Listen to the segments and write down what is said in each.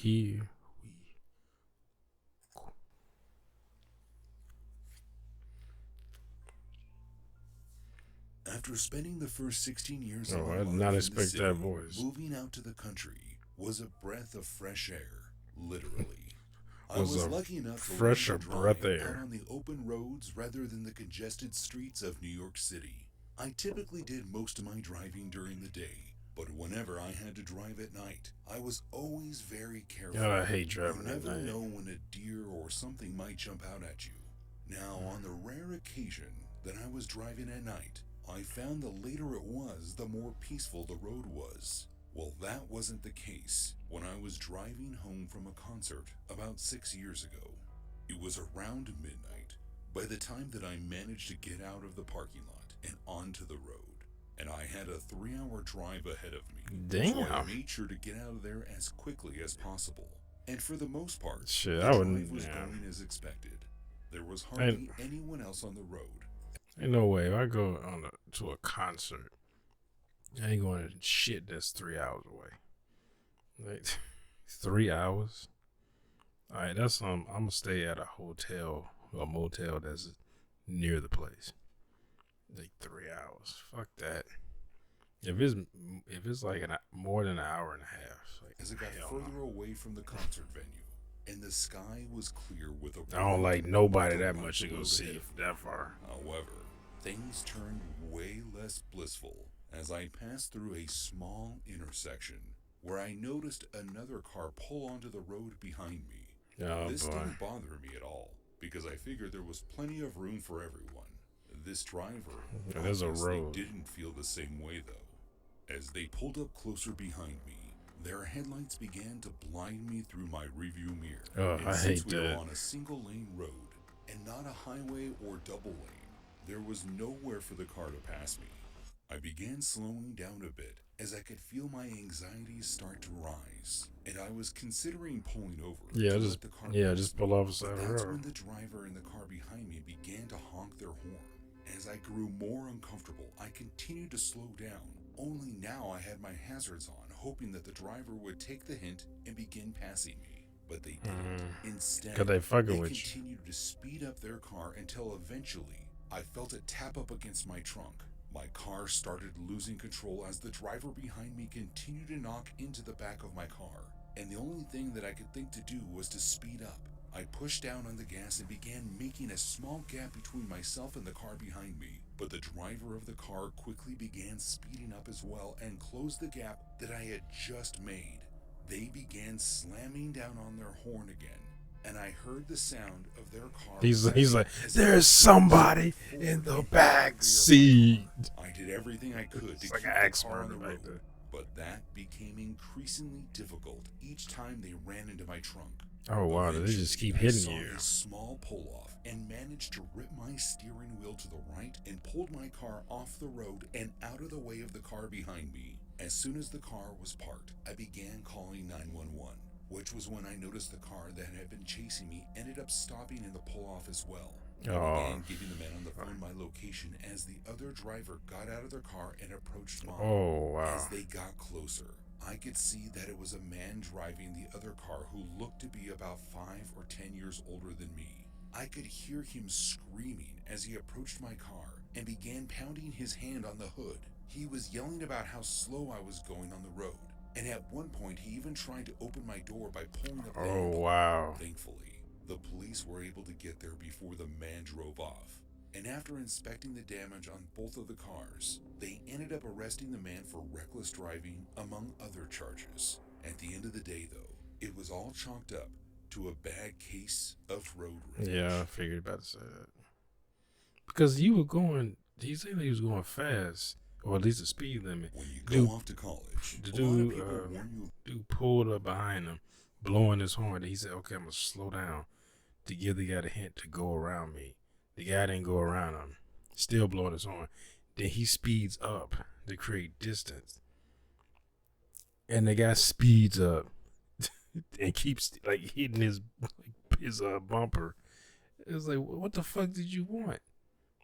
Here we go. After spending the first 16 years of Oh, my I did life not in the expect city, that voice. moving out to the country was a breath of fresh air, literally. I Was was a lucky enough to learn fresher to breath drive out air. on the open roads rather than the congested streets of New York City. I typically did most of my driving during the day, but whenever I had to drive at night, I was always very careful. God, I hate driving You at never night. know when a deer or something might jump out at you. Now, on the rare occasion that I was driving at night, I found the later it was, the more peaceful the road was. Well, that wasn't the case when I was driving home from a concert about 6 years ago. It was around midnight by the time that I managed to get out of the parking lot and onto the road, and I had a 3-hour drive ahead of me. So I Damn. made sure to get out of there as quickly as possible. And for the most part, Shit, the I drive wouldn't. was Yeah. going as expected. There was Ain't, hardly anyone else on the road. ain't no way. If I go to a concert, I ain't going to shit that's 3 hours away. Like 3 hours. All right, that's I'm gonna stay at a hotel or motel that's near the place. Like 3 hours. Fuck that. If it's like more than an hour and a half, like As it got hell further no. away from the concert venue, and the sky was clear with a I don't bright like nobody winter that light much to go road see ahead if of me. that far. However, things turned way less blissful as I passed through a small intersection where I noticed another car pull onto the road behind me. Oh This boy. didn't bother me at all because I figured there was plenty of room for everyone. This driver There's a obviously road. didn't feel the same way though. As they pulled up closer behind me, their headlights began to blind me through my rearview mirror. Oh, And I since hate we were that. on a single lane road and not a highway or double lane, there was nowhere for the car to pass me. I began slowing down a bit as I could feel my anxieties start to rise, and I was considering pulling over Yeah, to just let the car yeah, pass just me. pull off the side But of the that's road. when the driver in the car behind me began to honk their horn. As I grew more uncomfortable, I continued to slow down. Only now I had my hazards on, hoping that the driver would take the hint and begin passing me. But they didn't. Instead, Cause they fucking they with you. continued to speed up their car until eventually I felt it tap up against my trunk. My car started losing control as the driver behind me continued to knock into the back of my car, and the only thing that I could think to do was to speed up. I pushed down on the gas and began making a small gap between myself and the car behind me, but the driver of the car quickly began speeding up as well and closed the gap that I had just made. They began slamming down on their horn again, and I heard the sound of their car. He's like, as there's it somebody forward in the and back into the rear of my seat. car. I did everything I could to It's keep like an the axe car on murder the right road, there. but that became increasingly difficult each time they ran into my trunk. Oh wow, they just keep Eventually, hitting I you. saw a small pull-off and managed to rip my steering wheel to the right and pulled my car off the road and out of the way of the car behind me. As soon as the car was parked, I began calling 911, which was when I noticed the car that had been chasing me ended up stopping in the pull-off as well. I Oh, began giving the man on the phone my location as the other driver got out of their car and approached mine. oh wow. As they got closer, I could see that it was a man driving the other car who looked to be about 5 or 10 years older than me. I could hear him screaming as he approached my car and began pounding his hand on the hood. He was yelling about how slow I was going on the road, and at one point he even tried to open my door by pulling up the Oh handle. wow. Thankfully, the police were able to get there before the man drove off, and after inspecting the damage on both of the cars, they ended up arresting the man for reckless driving, among other charges. At the end of the day, though, it was all chalked up to a bad case of road rage. Yeah, I figured about to say that. Because you were going, he said he was going fast, or at least the speed limit. When you go Dude, off to college, The a lot of dude, people warn you. dude pulled up behind him, blowing his horn. He said, okay, I'm going to slow down to give the guy the hint to go around me. The guy didn't go around him, still blowing his horn. Then he speeds up to create distance. And the guy speeds up and keeps like hitting his bumper. It's like, what the fuck did you want?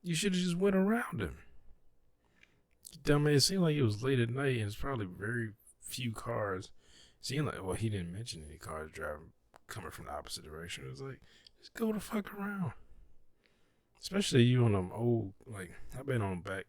You should have just went around him. Dumbass. It seemed like it was late at night and it's probably very few cars Seemed like, well, he didn't mention any cars driving coming from the opposite direction. It was like, just go the fuck around. Especially you on them old, like, I've been on back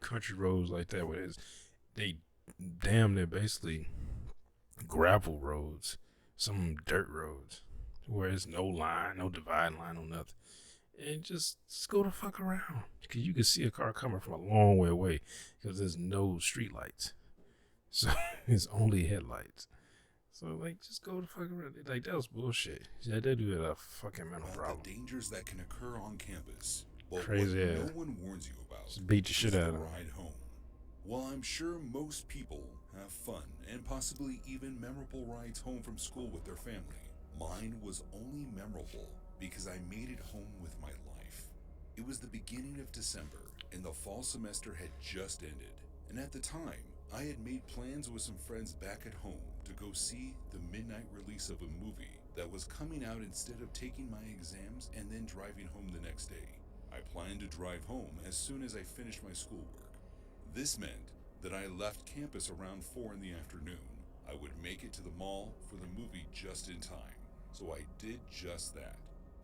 country roads like that where they damn near basically gravel roads, some dirt roads, where there's no line, no dividing line, no nothing. And just go the fuck around. Because you can see a car coming from a long way away because there's no street lights. So it's only headlights. So, like, just go the fuck around. Like, that was bullshit. Yeah, that dude had a fucking mental about problem. the dangers that can occur on campus. But Crazy what ass. no one warns you about Just beat the shit is out the of him. ride home. While I'm sure most people have fun and possibly even memorable rides home from school with their family, mine was only memorable because I made it home with my life. It was the beginning of December and the fall semester had just ended. And at the time, I had made plans with some friends back at home to go see the midnight release of a movie that was coming out instead of taking my exams and then driving home the next day. I planned to drive home as soon as I finished my schoolwork. This meant that I left campus around 4 in the afternoon. I would make it to the mall for the movie just in time. So I did just that.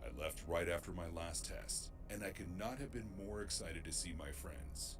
I left right after my last test, and I could not have been more excited to see my friends.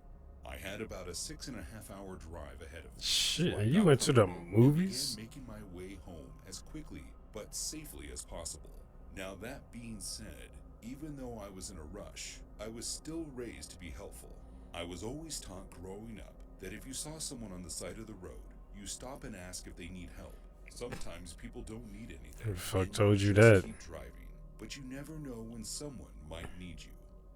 I had about a 6.5 hour drive ahead of me. Shit, So I and you got went to the comfortable and movies? began making my way home as quickly but safely as possible. Now, that being said, even though I was in a rush, I was still raised to be helpful. I was always taught growing up that if you saw someone on the side of the road, you stop and ask if they need help. Sometimes people don't need anything. Who the fuck and told you just that? keep driving, but you never know when someone might need you.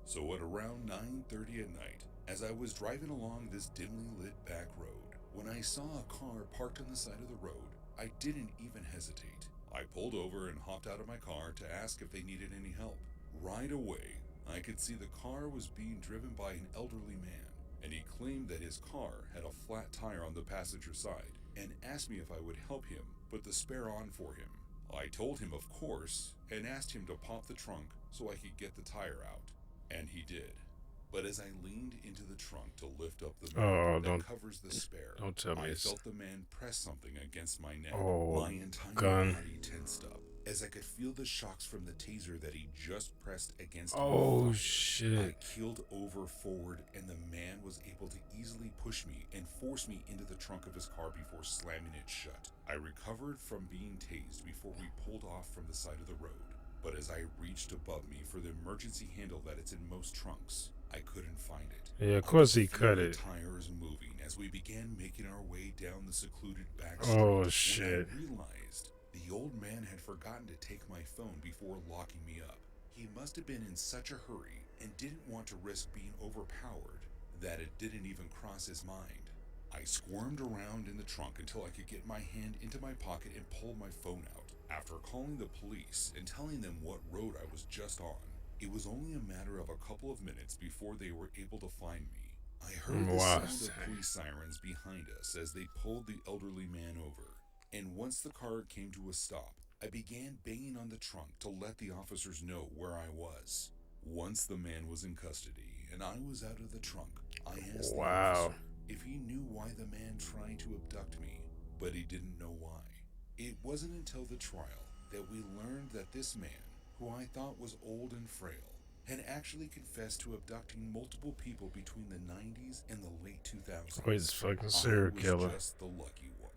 So at around 9:30 at night, as I was driving along this dimly lit back road, when I saw a car parked on the side of the road, I didn't even hesitate. I pulled over and hopped out of my car to ask if they needed any help. Right away, I could see the car was being driven by an elderly man, and he claimed that his car had a flat tire on the passenger side and asked me if I would help him put the spare on for him. I told him, of course, and asked him to pop the trunk so I could get the tire out, and he did. But as I leaned into the trunk to lift up the Oh, mat that covers the spare, don't tell me I it's. felt the man press something against my neck. Oh, My entire gun. body tensed up as I could feel the shocks from the taser that he just pressed against Oh, my thigh. shit. I keeled over forward, and the man was able to easily push me and force me into the trunk of his car before slamming it shut. I recovered from being tased before we pulled off from the side of the road. But as I reached above me for the emergency handle that it's in most trunks, I couldn't find it. Yeah, of course he cut The it. tires moving as we began making our way down the secluded back street. Oh, shit. When I realized the old man had forgotten to take my phone before locking me up. He must have been in such a hurry and didn't want to risk being overpowered that it didn't even cross his mind. I squirmed around in the trunk until I could get my hand into my pocket and pull my phone out. After calling the police and telling them what road I was just on, it was only a matter of a couple of minutes before they were able to find me. I heard the Wow. sound of police sirens behind us as they pulled the elderly man over. And once the car came to a stop, I began banging on the trunk to let the officers know where I was. Once the man was in custody and I was out of the trunk, I asked the officer if he knew why the man tried to abduct me, but he didn't know why. It wasn't until the trial that we learned that this man, who I thought was old and frail, had actually confessed to abducting multiple people between the 90s and the late 2000s. Oh, he's a fucking serial I was killer. just the lucky one.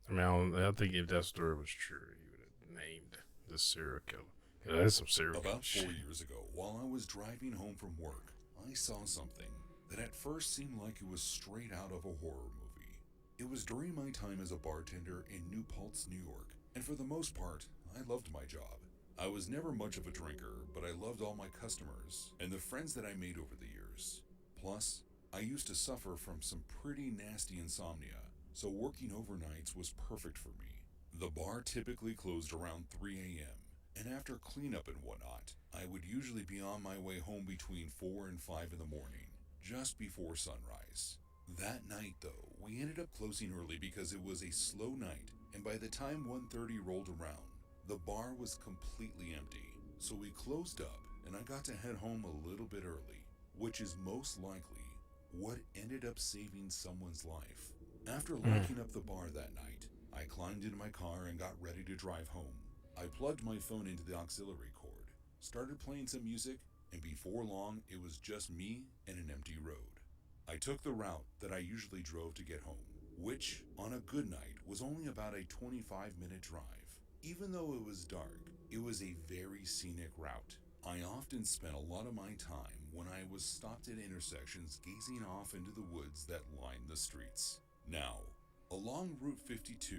I mean, I think if that story was true, he would have named the serial killer. Yeah, that's some serial killer About 4 shit. years ago, while I was driving home from work, I saw something that at first seemed like it was straight out of a horror movie. It was during my time as a bartender in New Paltz, New York, and for the most part, I loved my job. I was never much of a drinker, but I loved all my customers and the friends that I made over the years. Plus, I used to suffer from some pretty nasty insomnia, so working overnights was perfect for me. The bar typically closed around 3 a.m., and after cleanup and whatnot, I would usually be on my way home between 4 and 5 in the morning, just before sunrise. That night, though, we ended up closing early because it was a slow night, and by the time 1:30 rolled around, the bar was completely empty. So we closed up, and I got to head home a little bit early, which is most likely what ended up saving someone's life. After locking up the bar that night, I climbed into my car and got ready to drive home. I plugged my phone into the auxiliary cord, started playing some music, and before long it was just me and an empty road. I took the route that I usually drove to get home, which, on a good night, was only about a 25-minute drive. Even though it was dark, it was a very scenic route. I often spent a lot of my time when I was stopped at intersections gazing off into the woods that lined the streets. Now, along Route 52,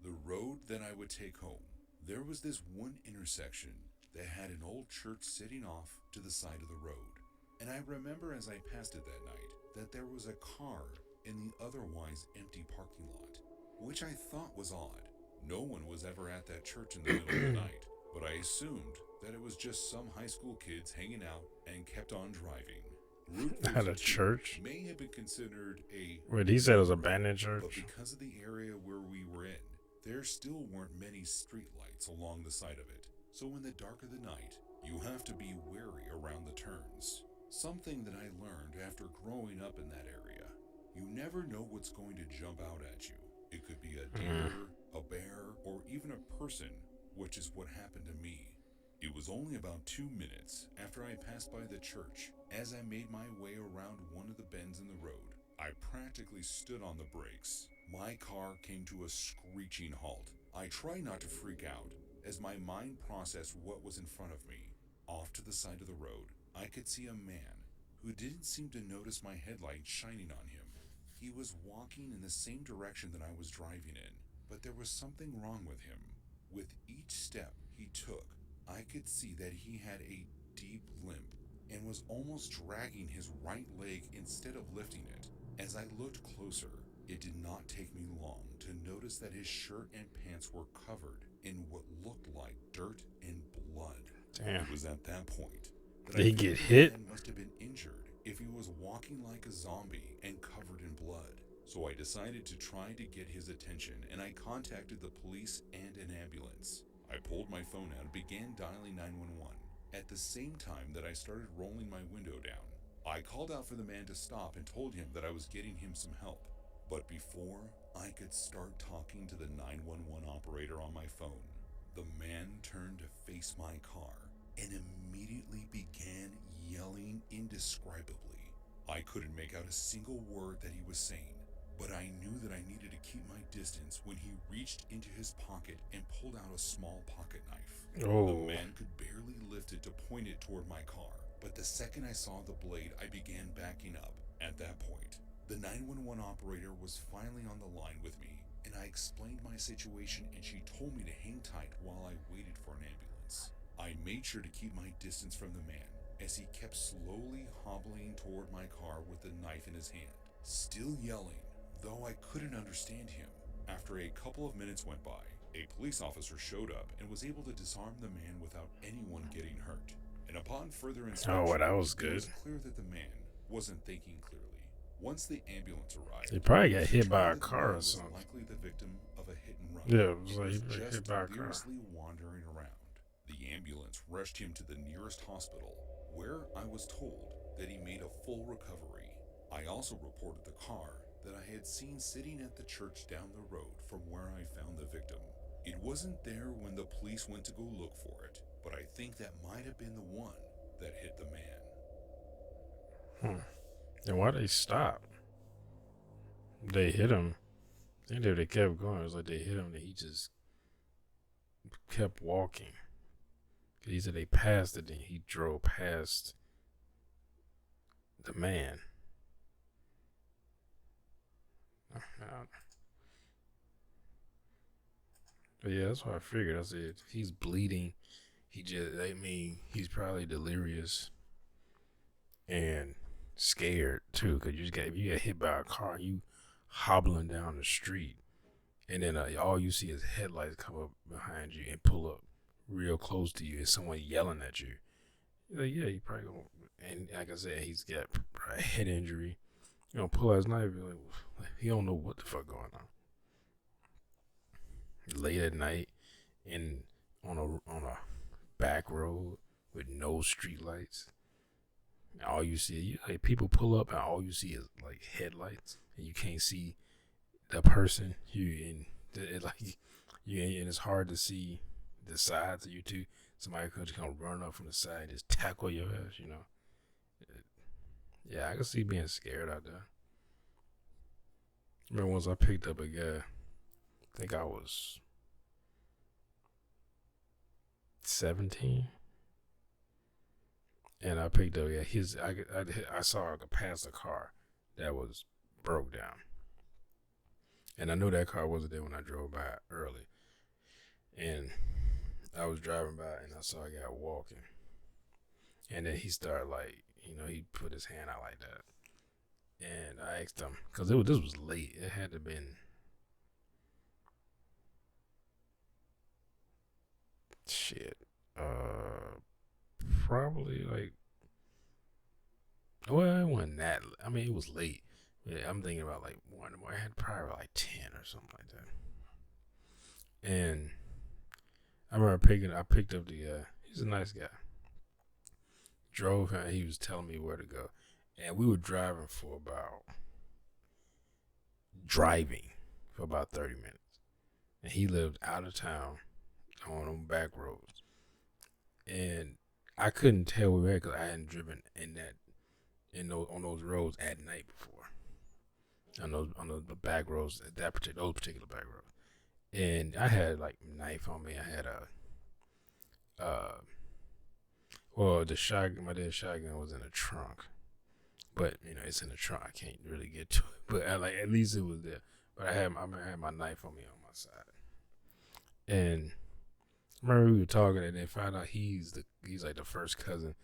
the road that I would take home, there was this one intersection that had an old church sitting off to the side of the road. And I remember as I passed it that night that there was a car in the otherwise empty parking lot, which I thought was odd. No one was ever at that church in the middle of the night, but I assumed that it was just some high school kids hanging out and kept on driving. Route At a 52 church? may have been considered a Wait, he said it was a abandoned but church? because of the area where we were in, there still weren't many streetlights along the side of it. So in the dark of the night, you have to be wary around the turns. Something that I learned after growing up in that area. You never know what's going to jump out at you. It could be a deer, a bear, or even a person, which is what happened to me. It was only about 2 minutes after I passed by the church as I made my way around one of the bends in the road. I practically stood on the brakes. My car came to a screeching halt. I tried not to freak out as my mind processed what was in front of me. Off to the side of the road, I could see a man who didn't seem to notice my headlight shining on him. He was walking in the same direction that I was driving in, but there was something wrong with him. With each step he took, I could see that he had a deep limp and was almost dragging his right leg instead of lifting it. As I looked closer, it did not take me long to notice that his shirt and pants were covered in what looked like dirt and blood. Damn. It was at that point that Did I he figured get the hit? man must have been injured if he was walking like a zombie and covered in blood. So I decided to try to get his attention and I contacted the police and an ambulance. I pulled my phone out and began dialing 911 at the same time that I started rolling my window down. I called out for the man to stop and told him that I was getting him some help. But before I could start talking to the 911 operator on my phone, the man turned to face my car and immediately began yelling indescribably. I couldn't make out a single word that he was saying, but I knew that I needed to keep my distance when he reached into his pocket and pulled out a small pocket knife. The Oh. man could barely lift it to point it toward my car, but the second I saw the blade, I began backing up. At that point, the 911 operator was finally on the line with me, and I explained my situation and she told me to hang tight while I waited for an ambulance. I made sure to keep my distance from the man as he kept slowly hobbling toward my car with the knife in his hand, still yelling, though I couldn't understand him. After a couple of minutes went by, a police officer showed up and was able to disarm the man without anyone getting hurt. And upon further inspection, Oh, well, that was it good. was clear that the man wasn't thinking clearly. Once the ambulance arrived, He probably got it was hit by a determined that the car man or was something. likely the victim of a hit and run. Yeah, it was like he He was got hit just by a car. deliriously wandering around. The ambulance rushed him to the nearest hospital, where I was told that he made a full recovery. I also reported the car that I had seen sitting at the church down the road from where I found the victim. It wasn't there when the police went to go look for it, but I think that might have been the one that hit the man. And why they stop? They hit him. I think they kept going. It was like they hit him and he just kept walking. He said they passed it and he drove past the man. But yeah, that's what I figured. I said, he's bleeding. He's probably delirious and scared too. Cause if you get hit by a car, you hobbling down the street, and then all you see is headlights come up behind you and pull up real close to you, and someone yelling at you. You're like, yeah, you probably gonna. And like I said, he's got a head injury. You know, pull out his knife. Like, he don't know what the fuck going on. Late at night, and on a back road with no street lights. All you see, like, people pull up and all you see is like headlights, and you can't see the person like you, and it's hard to see the sides of you too. Somebody could just come run up from the side and just tackle your ass, you know. Yeah, I can see being scared out there. Remember once I picked up a guy, I think I was 17, and I picked up, yeah, I saw I could pass a car that was broke down. And I knew that car wasn't there when I drove by early. And I was driving by and I saw a guy walking. And then he started like, he put his hand out like that. And I asked him, because this was late. It had to have been, shit, probably like, well, it wasn't that, I mean, it was late. Yeah, I'm thinking about like 1 in the morning. I had probably like 10 or something like that. And I remember I picked up the guy. He's a nice guy. Drove him, he was telling me where to go. And we were driving for about 30 minutes. And he lived out of town on them back roads. And I couldn't tell where we were because I hadn't driven on those roads at night before. On those back roads, those particular back roads. And I had like a knife on me. I had the shotgun, my dad's shotgun was in the trunk. But it's in the trunk. I can't really get to it. But at least it was there. But I had my knife on me on my side. And I remember we were talking, and then found out he's like the first cousin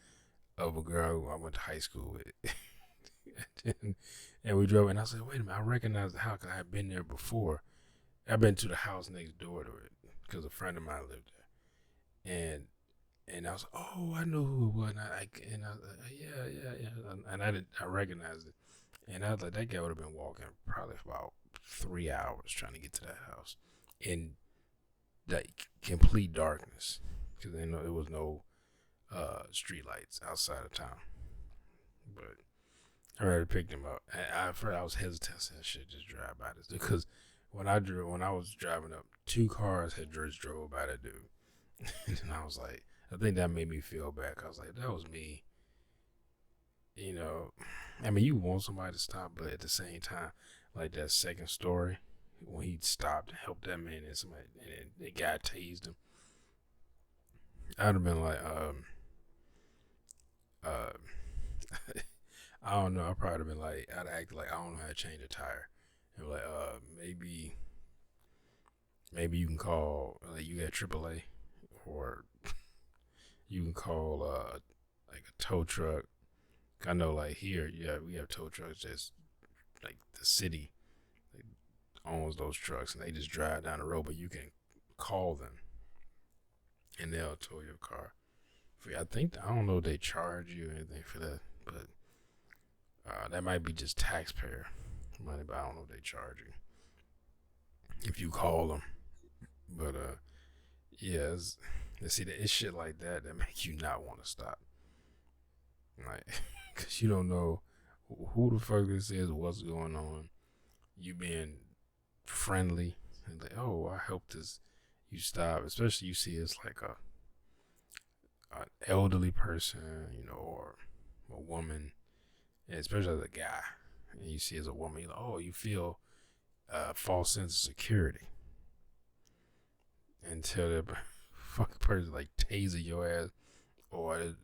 of a girl who I went to high school with. and we drove, and I said, wait a minute, I recognize the house because I had been there before. I've been to the house next door to it because a friend of mine lived there. And I was like, oh, I knew who it was. And I was like, yeah. And I recognized it. And I was like, that guy would have been walking probably about 3 hours trying to get to that house in that complete darkness because there was no street lights outside of town. But I already picked him up. And first I was hesitant. I said, I should just drive by this because when I was driving up, 2 cars had just drove by that dude. And I was like, I think that made me feel bad. I was like, that was me. I mean, you want somebody to stop, but at the same time, like that second story, when he stopped and helped that man and the guy tased him, I'd have been like, I don't know. I probably have been like, I'd act like I don't know how to change a tire, and like, maybe you can call, like, you got AAA, or you can call like a tow truck. I know, like, here, yeah, we have tow trucks that's like the city owns those trucks and they just drive down the road, but you can call them and they'll tow your car. I don't know if they charge you or anything for that, but that might be just taxpayer money, but I don't know if they charge you if you call them. But yeah, it's shit like that make you not want to stop, like, because you don't know who the fuck this is, what's going on. You being friendly and like, oh, I hope you stop, especially you see it's like an elderly person, or a woman, and especially as a guy, and you see as a woman, you're like, oh, you feel a false sense of security until the fucking person like taser your ass, or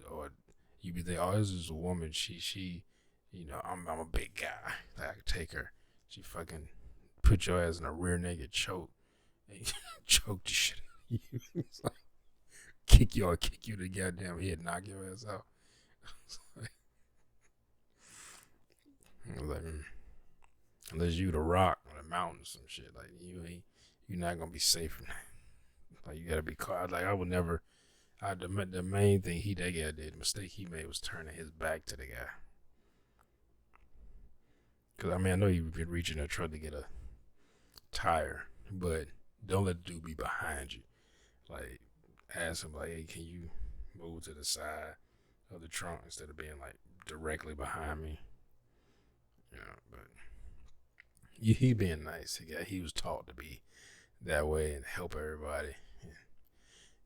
you be thinking, oh, this is a woman, she I'm a big guy, like, I can take her. She fucking put your ass in a rear naked choke and choke the shit out of you. It's like, kick you to the goddamn head, knock your ass out. Like, unless you the rock or the mountain or some shit, like, you're not gonna be safe from that. Like, you gotta be caught. Like, I would never. The main thing that guy did, the mistake he made was turning his back to the guy. Cause I mean, I know you could reach in a truck to get a tire, but don't let the dude be behind you. Like, ask him, like, hey, can you move to the side of the trunk instead of being like directly behind me? But he being nice. He was taught to be that way and help everybody.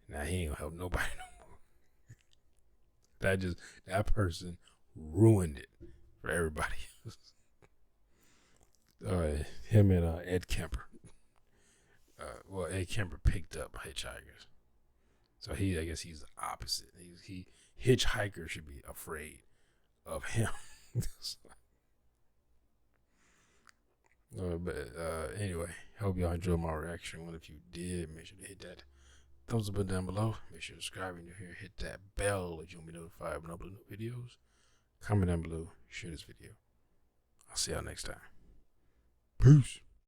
Now he ain't gonna help nobody no more. That person ruined it for everybody else. Him and Ed Kemper. Ed Kemper picked up hitchhikers, so I guess he's the opposite. Hitchhikers should be afraid of him. Anyway, hope y'all enjoyed my reaction. Well, if you did, make sure to hit that thumbs up button down below. Make sure to subscribe if you're here. Hit that bell if you want to be notified when I upload new videos. Comment down below. Share this video. I'll see y'all next time. Peace.